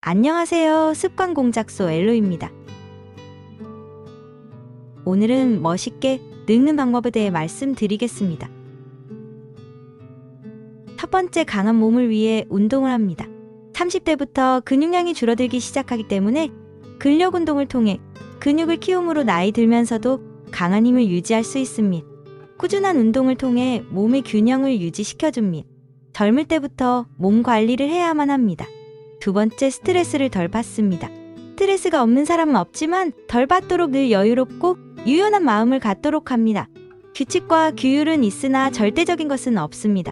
안녕하세요. 습관공작소 엘로입니다. 오늘은 멋있게 늙는 방법에 대해 말씀드리겠습니다. 첫 번째, 강한 몸을 위해 운동을 합니다. 30대부터 근육량이 줄어들기 시작하기 때문에 근력 운동을 통해 근육을 키움으로 나이 들면서도 강한 힘을 유지할 수 있습니다. 꾸준한 운동을 통해 몸의 균형을 유지시켜줍니다. 젊을 때부터 몸 관리를 해야만 합니다. 두 번째, 스트레스를 덜 받습니다. 스트레스가 없는 사람은 없지만 덜 받도록 늘 여유롭고 유연한 마음을 갖도록 합니다. 규칙과 규율은 있으나 절대적인 것은 없습니다.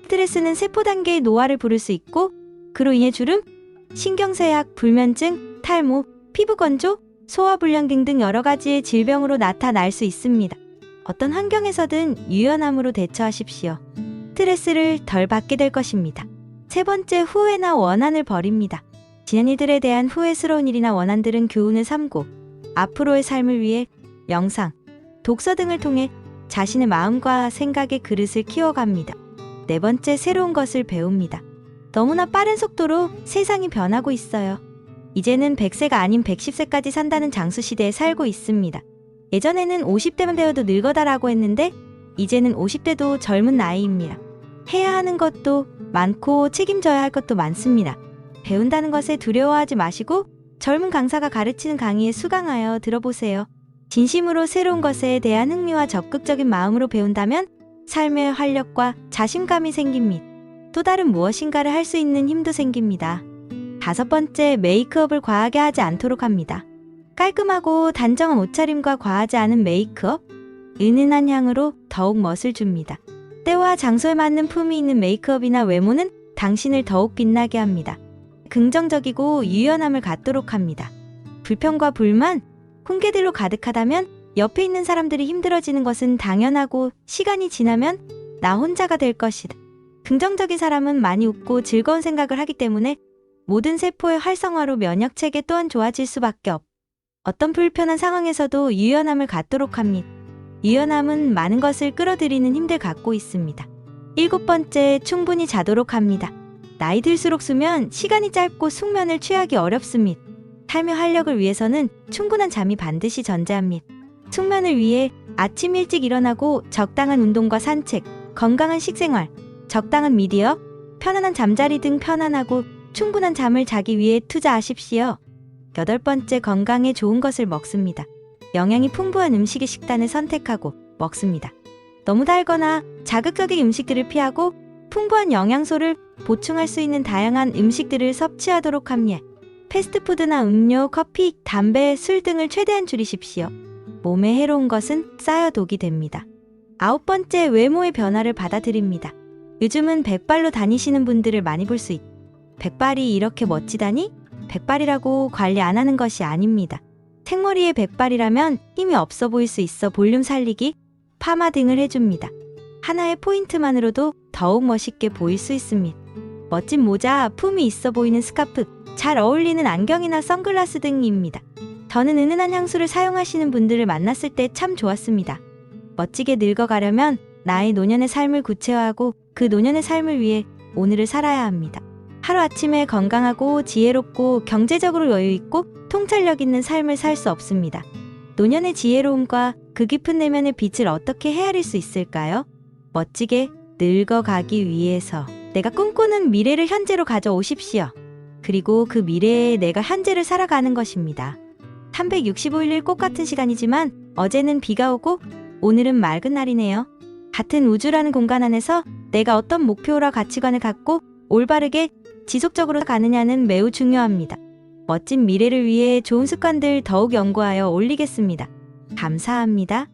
스트레스는 세포 단계의 노화를 부를 수 있고 그로 인해 주름, 신경쇠약, 불면증, 탈모, 피부 건조, 소화불량 등등 여러 가지의 질병으로 나타날 수 있습니다. 어떤 환경에서든 유연함으로 대처하십시오. 스트레스를 덜 받게 될 것입니다. 세 번째, 후회나 원한을 버립니다. 지난 일들에 대한 후회스러운 일이나 원한들은 교훈을 삼고 앞으로의 삶을 위해 명상, 독서 등을 통해 자신의 마음과 생각의 그릇을 키워갑니다. 네 번째, 새로운 것을 배웁니다. 너무나 빠른 속도로 세상이 변하고 있어요. 이제는 100세가 아닌 110세까지 산다는 장수 시대에 살고 있습니다. 예전에는 50대만 되어도 늙어다라고 했는데 이제는 50대도 젊은 나이입니다. 해야 하는 것도 많고 책임져야 할 것도 많습니다. 배운다는 것에 두려워하지 마시고 젊은 강사가 가르치는 강의에 수강하여 들어보세요. 진심으로 새로운 것에 대한 흥미와 적극적인 마음으로 배운다면 삶의 활력과 자신감이 생깁니다. 또 다른 무엇인가를 할 수 있는 힘도 생깁니다. 다섯 번째, 메이크업을 과하게 하지 않도록 합니다. 깔끔하고 단정한 옷차림과 과하지 않은 메이크업, 은은한 향으로 더욱 멋을 줍니다. 때와 장소에 맞는 품이 있는 메이크업이나 외모는 당신을 더욱 빛나게 합니다. 긍정적이고 유연함을 갖도록 합니다. 불평과 불만, 훈계들로 가득하다면 옆에 있는 사람들이 힘들어지는 것은 당연하고 시간이 지나면 나 혼자가 될 것이다. 긍정적인 사람은 많이 웃고 즐거운 생각을 하기 때문에 모든 세포의 활성화로 면역체계 또한 좋아질 수밖에 없다. 어떤 불편한 상황에서도 유연함을 갖도록 합니다. 유연함은 많은 것을 끌어들이는 힘을 갖고 있습니다. 일곱 번째, 충분히 자도록 합니다. 나이 들수록 수면 시간이 짧고 숙면을 취하기 어렵습니다. 삶의 활력을 위해서는 충분한 잠이 반드시 존재합니다. 숙면을 위해 아침 일찍 일어나고 적당한 운동과 산책, 건강한 식생활, 적당한 미디어, 편안한 잠자리 등 편안하고 충분한 잠을 자기 위해 투자하십시오. 여덟 번째, 건강에 좋은 것을 먹습니다. 영양이 풍부한 음식의 식단을 선택하고 먹습니다. 너무 달거나 자극적인 음식들을 피하고 풍부한 영양소를 보충할 수 있는 다양한 음식들을 섭취하도록 합니다. 패스트푸드나 음료, 커피, 담배, 술 등을 최대한 줄이십시오. 몸에 해로운 것은 쌓여 독이 됩니다. 아홉 번째, 외모의 변화를 받아들입니다. 요즘은 백발로 다니시는 분들을 많이 볼 수 있다. 백발이 이렇게 멋지다니? 백발이라고 관리 안 하는 것이 아닙니다. 생머리에 백발이라면 힘이 없어 보일 수 있어 볼륨 살리기, 파마 등을 해줍니다. 하나의 포인트만으로도 더욱 멋있게 보일 수 있습니다. 멋진 모자, 품이 있어 보이는 스카프, 잘 어울리는 안경이나 선글라스 등입니다. 저는 은은한 향수를 사용하시는 분들을 만났을 때 참 좋았습니다. 멋지게 늙어가려면 나의 노년의 삶을 구체화하고 그 노년의 삶을 위해 오늘을 살아야 합니다. 하루아침에 건강하고 지혜롭고 경제적으로 여유있고 통찰력 있는 삶을 살 수 없습니다. 노년의 지혜로움과 그 깊은 내면의 빛을 어떻게 헤아릴 수 있을까요? 멋지게 늙어가기 위해서 내가 꿈꾸는 미래를 현재로 가져오십시오. 그리고 그 미래에 내가 현재를 살아가는 것입니다. 365일 꽃같은 시간이지만 어제는 비가 오고 오늘은 맑은 날이네요. 같은 우주라는 공간 안에서 내가 어떤 목표와 가치관을 갖고 올바르게 지속적으로 가느냐는 매우 중요합니다. 멋진 미래를 위해 좋은 습관들 더욱 연구하여 올리겠습니다. 감사합니다.